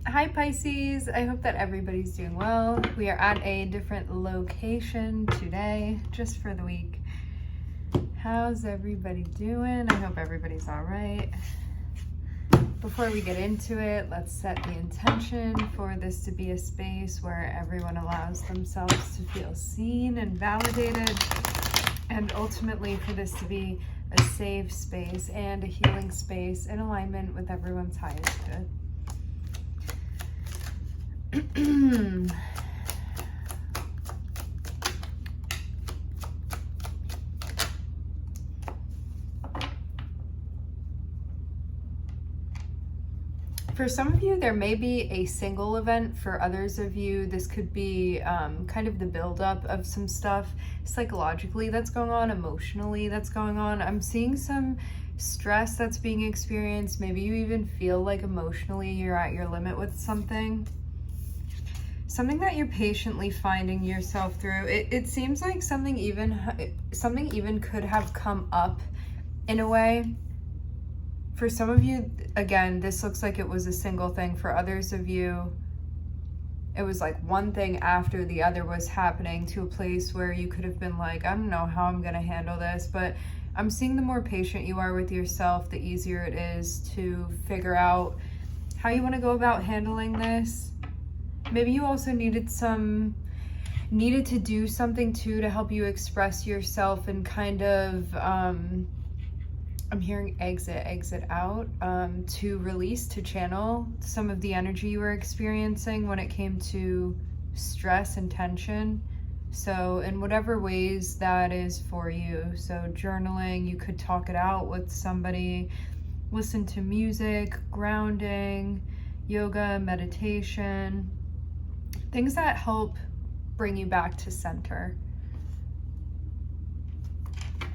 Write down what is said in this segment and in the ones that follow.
Hi Pisces, I hope that everybody's doing well. We are at a different location today, just for the week. How's everybody doing? I hope everybody's all right. Before we get into it, let's set the intention for this to be a space where everyone allows themselves to feel seen and validated, and ultimately for this to be a safe space and a healing space in alignment with everyone's highest good. For some of you, there may be a single event. For others of you, this could be kind of the buildup of some stuff psychologically that's going on, emotionally that's going on. I'm seeing some stress that's being experienced. Maybe you even feel like emotionally you're at your limit with something. Something that you're patiently finding yourself through. It seems like something even could have come up in a way. For some of you, again, this looks like it was a single thing. For others of you, it was like one thing after the other was happening to a place where you could have been like, I don't know how I'm going to handle this. But I'm seeing the more patient you are with yourself, the easier it is to figure out how you want to go about handling this. Maybe you also needed to do something too to help you express yourself and kind of, I'm hearing exit out, to release, to channel some of the energy you were experiencing when it came to stress and tension. So in whatever ways that is for you. So journaling, you could talk it out with somebody, listen to music, grounding, yoga, meditation, things that help bring you back to center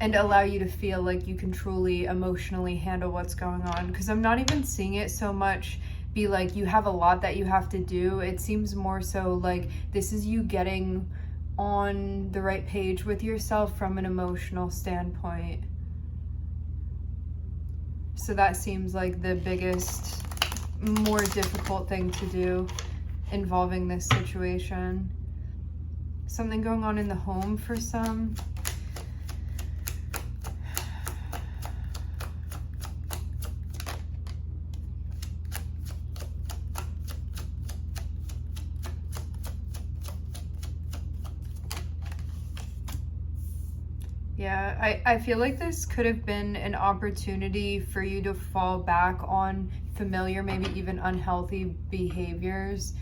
and allow you to feel like you can truly emotionally handle what's going on. Because I'm not even seeing it so much be like you have a lot that you have to do. It seems more so like this is you getting on the right page with yourself from an emotional standpoint. So that seems like the biggest, more difficult thing to do involving this situation. Something going on in the home for some. Yeah, I feel like this could have been an opportunity for you to fall back on familiar, maybe even unhealthy behaviors.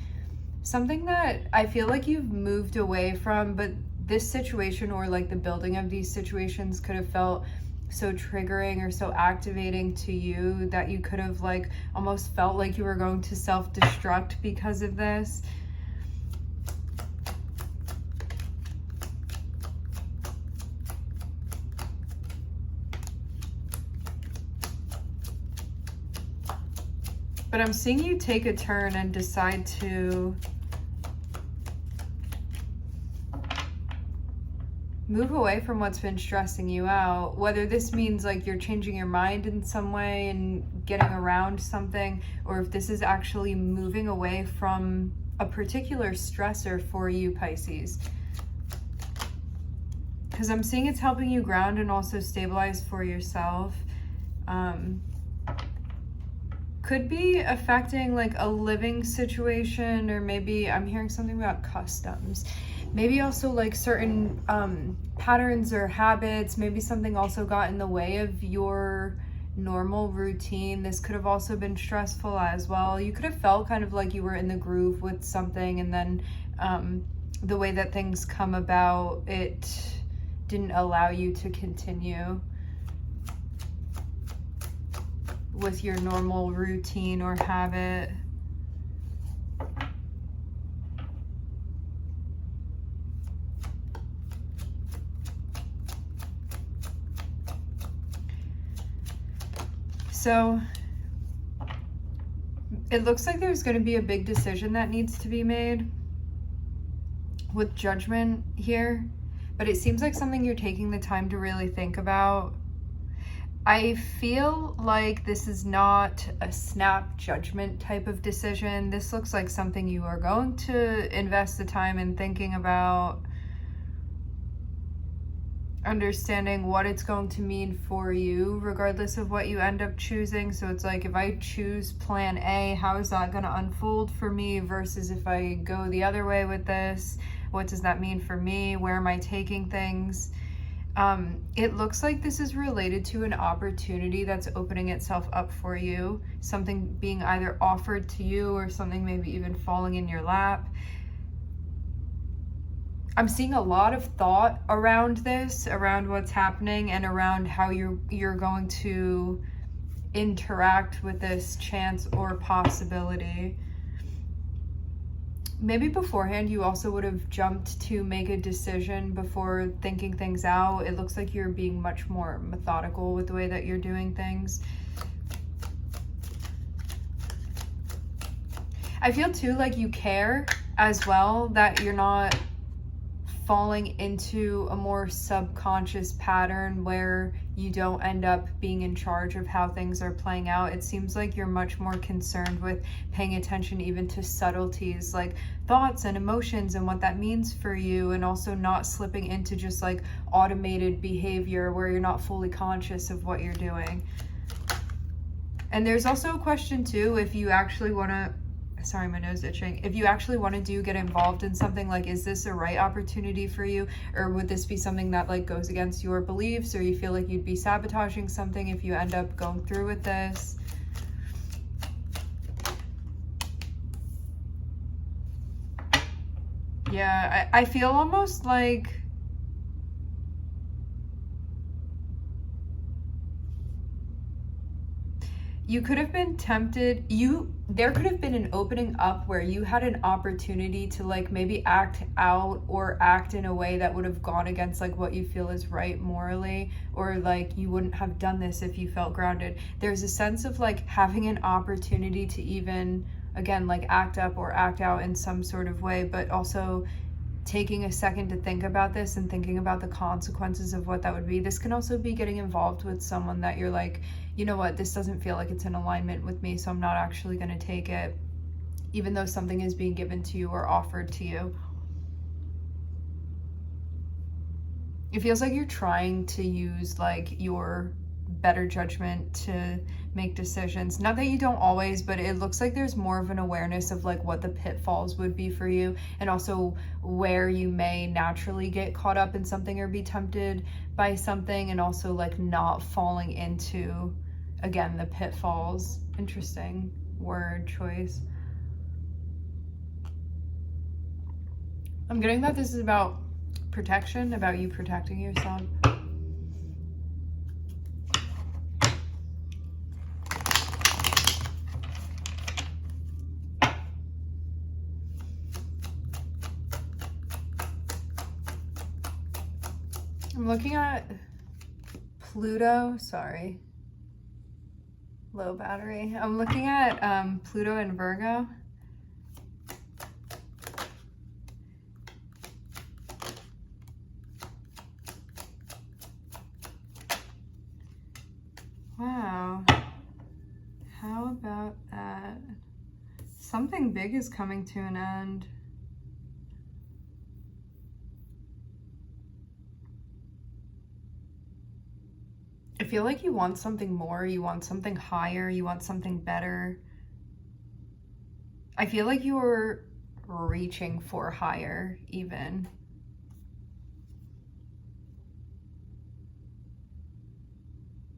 Something that I feel like you've moved away from, but this situation or like the building of these situations could have felt so triggering or so activating to you that you could have like almost felt like you were going to self-destruct because of this. But I'm seeing you take a turn and decide to move away from what's been stressing you out, whether this means like you're changing your mind in some way and getting around something, or if this is actually moving away from a particular stressor for you, Pisces. Because I'm seeing it's helping you ground and also stabilize for yourself. Could be affecting like a living situation, or maybe I'm hearing something about customs. Maybe also like certain patterns or habits. Maybe something also got in the way of your normal routine. This could have also been stressful as well. You could have felt kind of like you were in the groove with something, and then the way that things come about, it didn't allow you to continue with your normal routine or habit. So it looks like there's going to be a big decision that needs to be made with judgment here, but it seems like something you're taking the time to really think about. I feel like this is not a snap judgment type of decision. This looks like something you are going to invest the time in thinking about, understanding what it's going to mean for you, regardless of what you end up choosing. So it's like, if I choose plan A, how is that going to unfold for me versus if I go the other way with this? What does that mean for me? Where am I taking things? It looks like this is related to an opportunity that's opening itself up for you, something being either offered to you or something maybe even falling in your lap. I'm seeing a lot of thought around this, around what's happening, and around how you're going to interact with this chance or possibility. Maybe beforehand you also would have jumped to make a decision before thinking things out. It looks like you're being much more methodical with the way that you're doing things. I feel too like you care as well, that you're not falling into a more subconscious pattern where you don't end up being in charge of how things are playing out. It seems like you're much more concerned with paying attention even to subtleties like thoughts and emotions and what that means for you, and also not slipping into just like automated behavior where you're not fully conscious of what you're doing. And there's also a question too, if you actually want to, sorry, my nose itching. If you actually want to get involved in something, like, is this a right opportunity for you? Or would this be something that like goes against your beliefs, or you feel like you'd be sabotaging something if you end up going through with this? Yeah, I feel almost like you could have been tempted, there could have been an opening up where you had an opportunity to like maybe act out or act in a way that would have gone against like what you feel is right morally, or like you wouldn't have done this if you felt grounded. There's a sense of like having an opportunity to even, again, like act up or act out in some sort of way, but also taking a second to think about this and thinking about the consequences of what that would be. This can also be getting involved with someone that you're like, you know what, this doesn't feel like it's in alignment with me, so I'm not actually going to take it, even though something is being given to you or offered to you. It feels like you're trying to use like your better judgment to make decisions. Not that you don't always, but it looks like there's more of an awareness of like what the pitfalls would be for you, and also where you may naturally get caught up in something or be tempted by something, and also like not falling into, again, the pitfalls. Interesting word choice. I'm getting that this is about protection, about you protecting yourself. I'm looking at Pluto, sorry, low battery. I'm looking at Pluto and Virgo. Wow, how about that? Something big is coming to an end. I feel like you want something more, you want something higher, you want something better. I feel like you're reaching for higher even.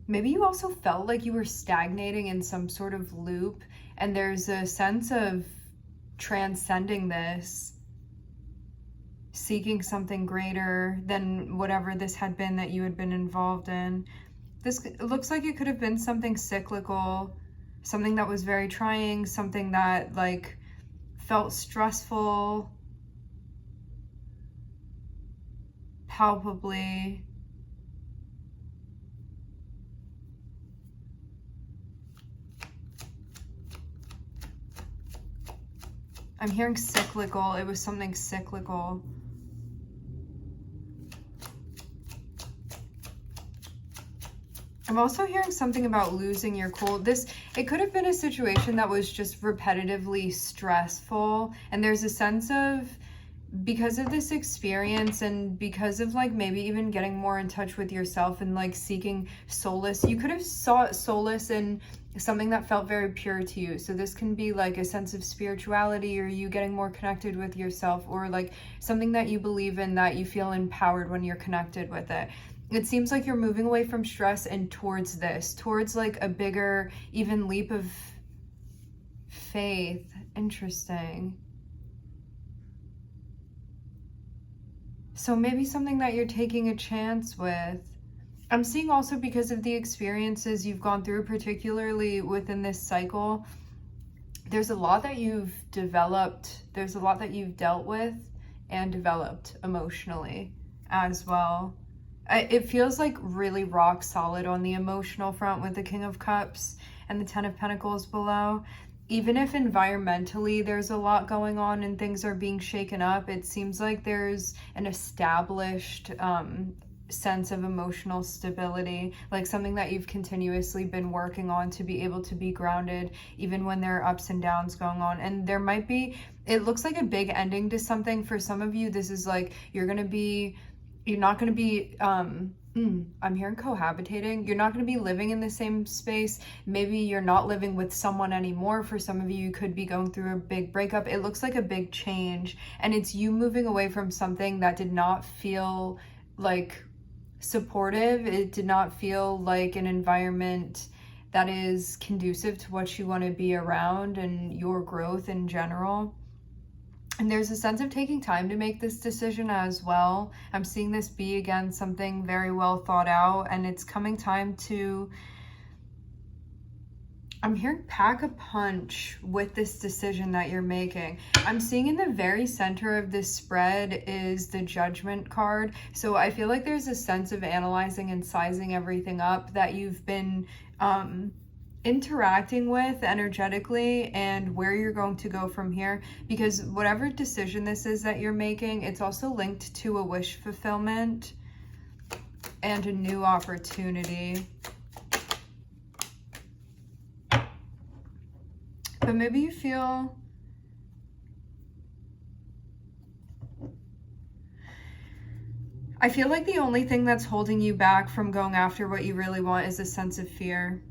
Maybe you also felt like you were stagnating in some sort of loop, and there's a sense of transcending this, seeking something greater than whatever this had been that you had been involved in. This looks like it could have been something cyclical, something that was very trying, something that like felt stressful, palpably. I'm hearing cyclical. It was something cyclical. I'm I'm also hearing something about losing your cool. It could have been a situation that was just repetitively stressful. And there's a sense of, because of this experience and because of like maybe even getting more in touch with yourself and like seeking solace, you could have sought solace in something that felt very pure to you. So this can be like a sense of spirituality, or you getting more connected with yourself, or like something that you believe in that you feel empowered when you're connected with it. It seems like you're moving away from stress and towards like a bigger even leap of faith. Interesting. So maybe something that you're taking a chance with. I'm seeing also because of the experiences you've gone through, particularly within this cycle, there's a lot that you've developed. There's a lot that you've dealt with and developed emotionally as well. It feels like really rock solid on the emotional front with the King of Cups and the Ten of Pentacles below. Even if environmentally there's a lot going on and things are being shaken up, it seems like there's an established sense of emotional stability, like something that you've continuously been working on to be able to be grounded even when there are ups and downs going on. And there might be, it looks like a big ending to something. For some of you, this is like you're not going to be I'm hearing cohabitating. You're not going to be living in the same space. Maybe you're not living with someone anymore. For some of you, you could be going through a big breakup. It looks like a big change, and it's you moving away from something that did not feel like supportive. It did not feel like an environment that is conducive to what you want to be around and your growth in general. And there's a sense of taking time to make this decision as well. I'm seeing this be, again, something very well thought out, and it's coming time to, I'm hearing pack a punch with this decision that you're making. I'm seeing in the very center of this spread is the Judgment card. So I feel like there's a sense of analyzing and sizing everything up that you've been interacting with energetically, and where you're going to go from here, because whatever decision this is that you're making, it's also linked to a wish fulfillment and a new opportunity. But maybe you feel I feel like the only thing that's holding you back from going after what you really want is a sense of fear.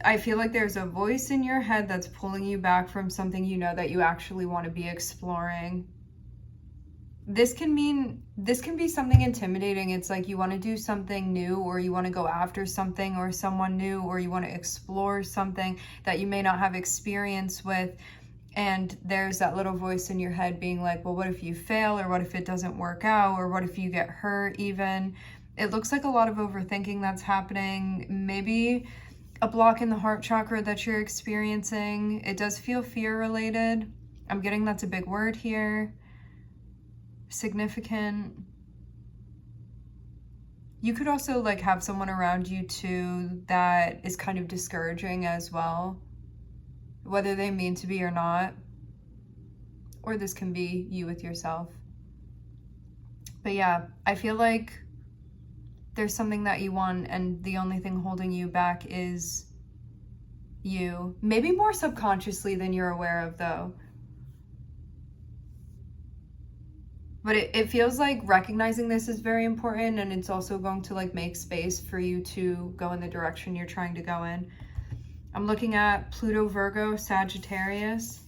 I feel like there's a voice in your head that's pulling you back from something you know that you actually want to be exploring. This can be something intimidating. It's like you want to do something new, or you want to go after something or someone new, or you want to explore something that you may not have experience with. And there's that little voice in your head being like, well, what if you fail? Or what if it doesn't work out? Or what if you get hurt even? It looks like a lot of overthinking that's happening. Maybe a block in the heart chakra that you're experiencing. It does feel fear related. I'm getting that's a big word here. Significant. You could also like have someone around you too that is kind of discouraging as well, whether they mean to be or not. Or this can be you with yourself. But yeah, I feel like there's something that you want, and the only thing holding you back is you. Maybe more subconsciously than you're aware of, though. But it feels like recognizing this is very important, and it's also going to like make space for you to go in the direction you're trying to go in. I'm looking at Pluto, Virgo, Sagittarius.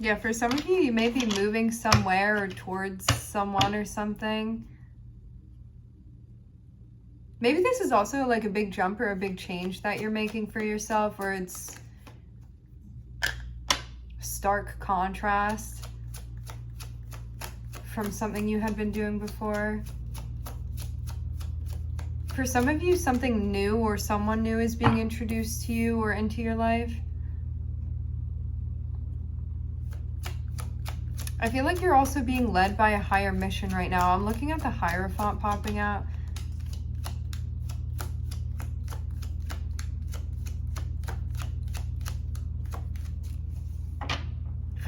Yeah, for some of you, you may be moving somewhere or towards someone or something. Maybe this is also like a big jump or a big change that you're making for yourself, where it's stark contrast from something you had been doing before. For some of you, something new or someone new is being introduced to you or into your life. I feel like you're also being led by a higher mission right now. I'm looking at the Hierophant popping out.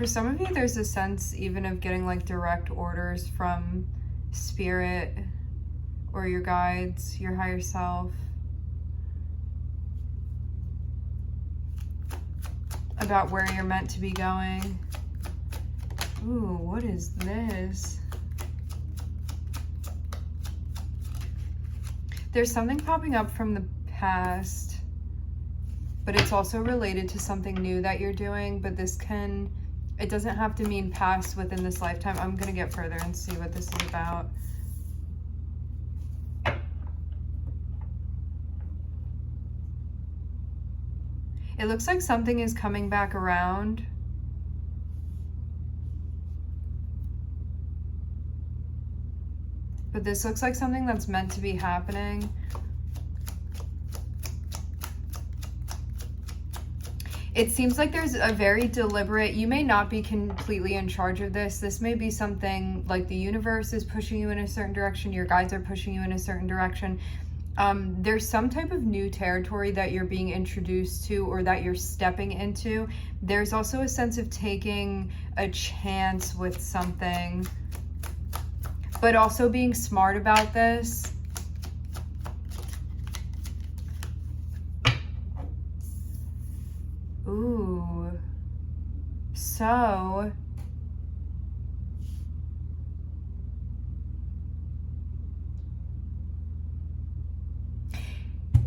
For some of you, there's a sense even of getting like direct orders from spirit or your guides, your higher self, about where you're meant to be going. Ooh, what is this? There's something popping up from the past, but it's also related to something new that you're doing, but it doesn't have to mean past within this lifetime. I'm gonna get further and see what this is about. It looks like something is coming back around. But this looks like something that's meant to be happening. It seems like there's a very deliberate, you may not be completely in charge of this. This may be something like the universe is pushing you in a certain direction. Your guides are pushing you in a certain direction. There's some type of new territory that you're being introduced to or that you're stepping into. There's also a sense of taking a chance with something, but also being smart about this. Ooh. So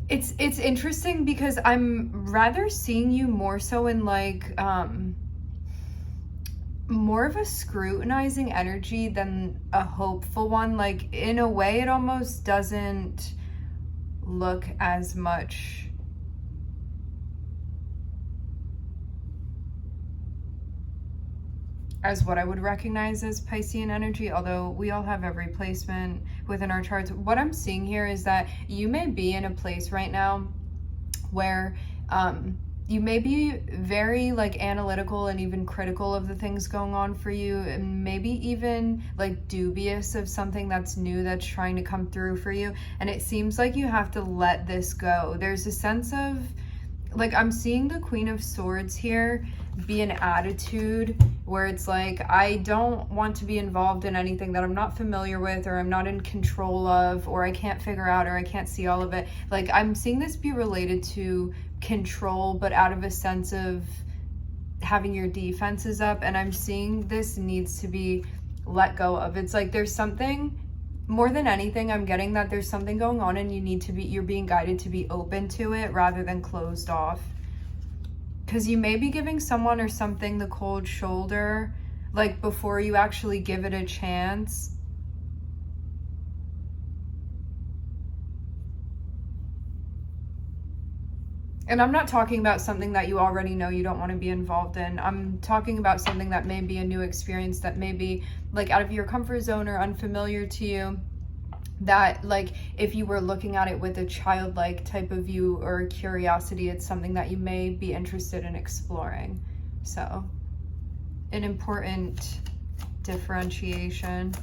it's interesting because I'm rather seeing you more so in like more of a scrutinizing energy than a hopeful one. Like in a way, it almost doesn't look as much as what I would recognize as Piscean energy, although we all have every placement within our charts. What I'm seeing here is that you may be in a place right now where you may be very like analytical and even critical of the things going on for you, and maybe even like dubious of something that's new that's trying to come through for you. And it seems like you have to let this go. There's a sense of like, I'm seeing the Queen of Swords here be an attitude where it's like, I don't want to be involved in anything that I'm not familiar with or I'm not in control of, or I can't figure out, or I can't see all of it. Like, I'm seeing this be related to control, but out of a sense of having your defenses up. And I'm seeing this needs to be let go of. It's like there's something, more than anything, I'm getting that there's something going on and you're being guided to be open to it rather than closed off. Because you may be giving someone or something the cold shoulder, like before you actually give it a chance. And I'm not talking about something that you already know you don't want to be involved in. I'm talking about something that may be a new experience, that may be like out of your comfort zone or unfamiliar to you. That like if you were looking at it with a childlike type of view or curiosity, it's something that you may be interested in exploring. So an important differentiation.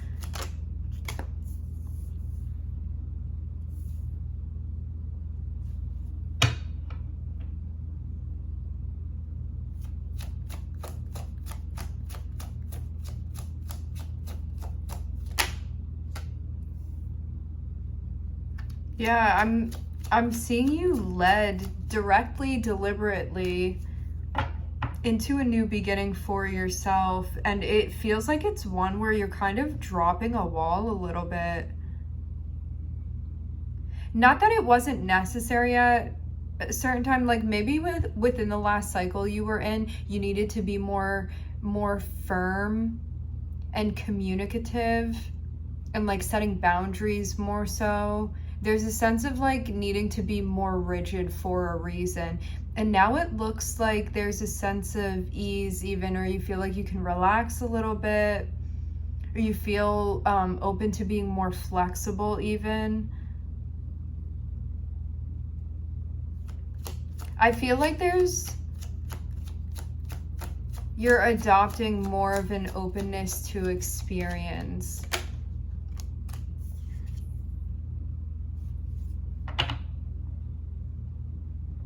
Yeah, I'm seeing you led directly, deliberately into a new beginning for yourself, and it feels like it's one where you're kind of dropping a wall a little bit. Not that it wasn't necessary at a certain time, like maybe within the last cycle you were in, you needed to be more firm and communicative and like setting boundaries more so. There's a sense of like needing to be more rigid for a reason. And now it looks like there's a sense of ease even, or you feel like you can relax a little bit, or you feel open to being more flexible even. I feel like you're adopting more of an openness to experience.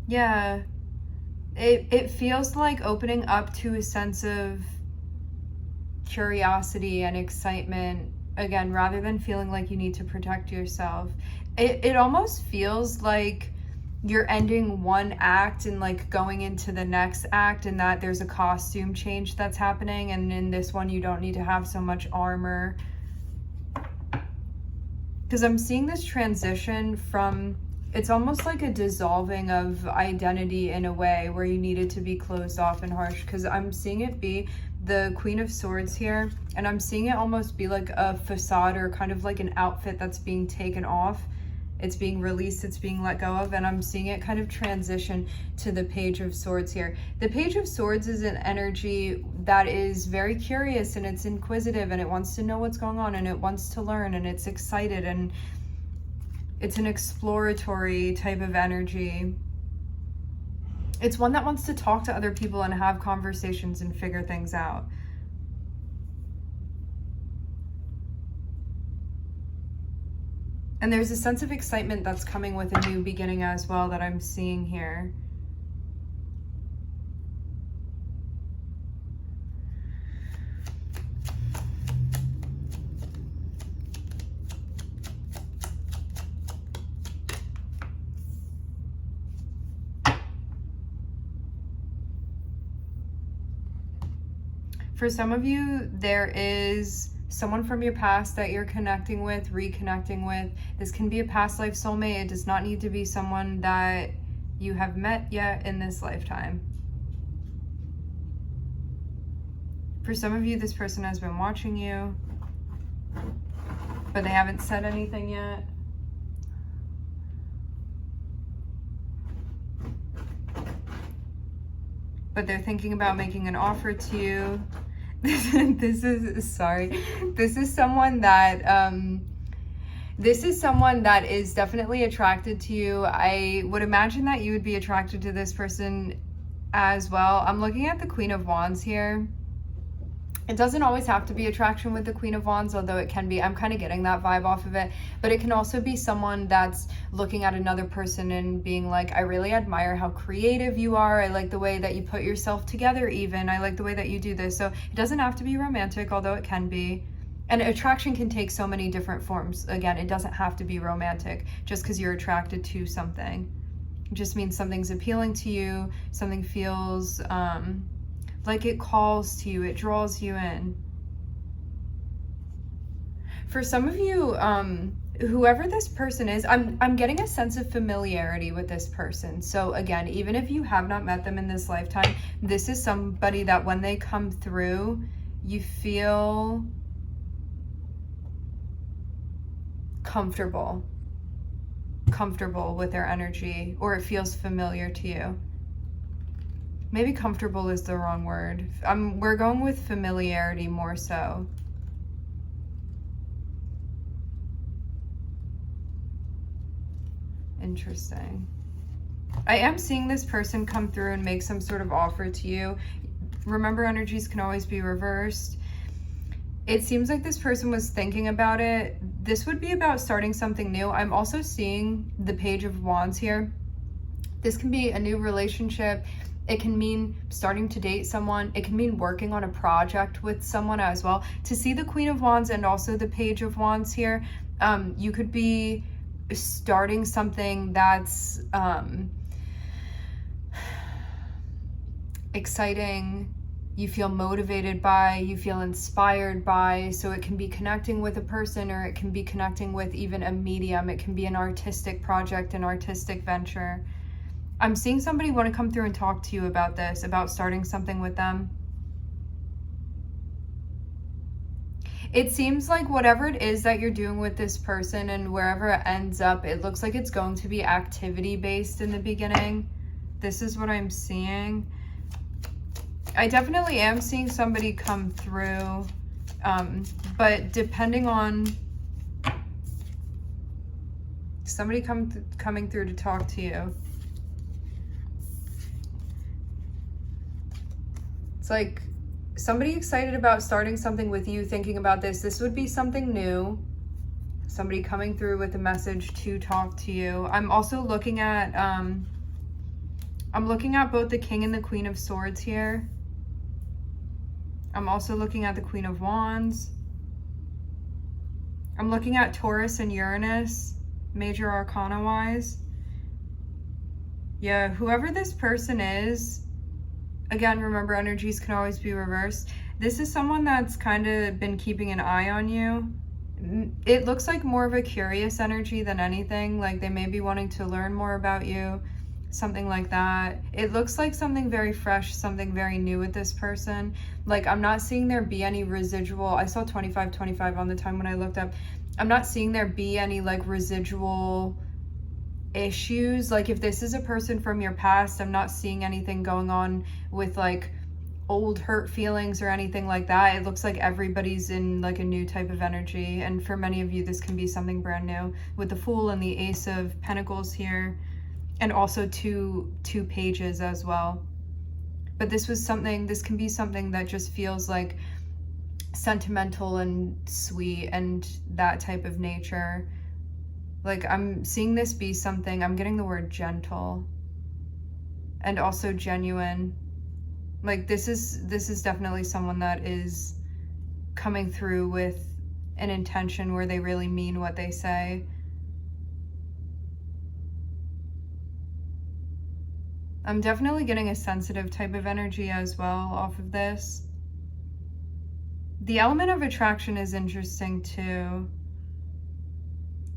Yeah, it feels like opening up to a sense of curiosity and excitement, again, rather than feeling like you need to protect yourself. It almost feels like you're ending one act and like going into the next act, and that there's a costume change that's happening, and in this one you don't need to have so much armor. Because I'm seeing this transition from, it's almost like a dissolving of identity in a way where you needed to be closed off and harsh, because I'm seeing it be the Queen of Swords here, and I'm seeing it almost be like a facade or kind of like an outfit that's being taken off. It's being released, it's being let go of, and I'm seeing it kind of transition to the Page of Swords here. The Page of Swords is an energy that is very curious, and it's inquisitive, and it wants to know what's going on, and it wants to learn, and it's excited, and it's an exploratory type of energy. It's one that wants to talk to other people and have conversations and figure things out. And there's a sense of excitement that's coming with a new beginning as well that I'm seeing here. For some of you, there is someone from your past that you're connecting with, reconnecting with. This can be a past life soulmate. It does not need to be someone that you have met yet in this lifetime. For some of you, this person has been watching you, but they haven't said anything yet. But they're thinking about making an offer to you. This is someone that is definitely attracted to you. I would imagine that you would be attracted to this person as well. I'm looking at the Queen of Wands here. It doesn't always have to be attraction with the Queen of Wands, although it can be. I'm kind of getting that vibe off of it. But it can also be someone that's looking at another person and being like, I really admire how creative you are. I like the way that you put yourself together even. I like the way that you do this. So it doesn't have to be romantic, although it can be. And attraction can take so many different forms. Again, it doesn't have to be romantic just because you're attracted to something. It just means something's appealing to you. Something feels... like it calls to you, it draws you in. For some of you, whoever this person is, I'm getting a sense of familiarity with this person. So again, even if you have not met them in this lifetime, this is somebody that when they come through, you feel comfortable with their energy, or it feels familiar to you. Maybe comfortable is the wrong word. We're going with familiarity more so. Interesting. I am seeing this person come through and make some sort of offer to you. Remember, energies can always be reversed. It seems like this person was thinking about it. This would be about starting something new. I'm also seeing the Page of Wands here. This can be a new relationship. It can mean starting to date someone. It can mean working on a project with someone as well. To see the Queen of Wands and also the Page of Wands here, you could be starting something that's exciting, you feel motivated by, you feel inspired by. So it can be connecting with a person, or it can be connecting with even a medium. It can be an artistic project, an artistic venture. I'm seeing somebody want to come through and talk to you about this, about starting something with them. It seems like whatever it is that you're doing with this person and wherever it ends up, it looks like it's going to be activity-based in the beginning. This is what I'm seeing. I definitely am seeing somebody come through, but depending on somebody coming through to talk to you. It's like somebody excited about starting something with you, thinking about this. This would be something new. Somebody coming through with a message to talk to you. I'm also looking at, both the King and the Queen of Swords here. I'm also looking at the Queen of Wands. I'm looking at Taurus and Uranus, major arcana wise. Yeah, whoever this person is, again, remember energies can always be reversed. This is someone that's kind of been keeping an eye on you. It looks like more of a curious energy than anything. Like they may be wanting to learn more about you, something like that. It looks like something very fresh, something very new with this person. Like I'm not seeing there be any residual. I saw 25 on the time when I looked up. I'm not seeing there be any like residual issues. Like if this is a person from your past, I'm not seeing anything going on with like old hurt feelings or anything like that. It looks like everybody's in like a new type of energy, and for many of you this can be something brand new with the Fool and the Ace of Pentacles here, and also two pages as well. But this can be something that just feels like sentimental and sweet and that type of nature. Like I'm seeing this be something, I'm getting the word gentle and also genuine. Like this is definitely someone that is coming through with an intention where they really mean what they say. I'm definitely getting a sensitive type of energy as well off of this. The element of attraction is interesting too.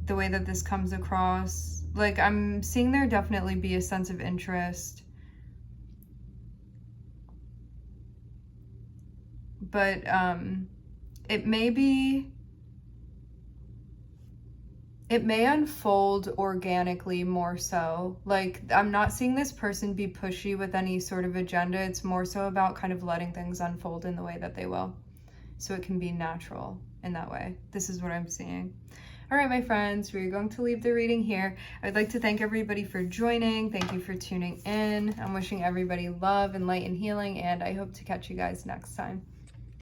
The way that this comes across. Like I'm seeing there definitely be a sense of interest. But it may unfold organically more so. Like I'm not seeing this person be pushy with any sort of agenda. It's more so about kind of letting things unfold in the way that they will. So it can be natural in that way. This is what I'm seeing. All right, my friends, we're going to leave the reading here. I'd like to thank everybody for joining. Thank you for tuning in. I'm wishing everybody love and light and healing, and I hope to catch you guys next time.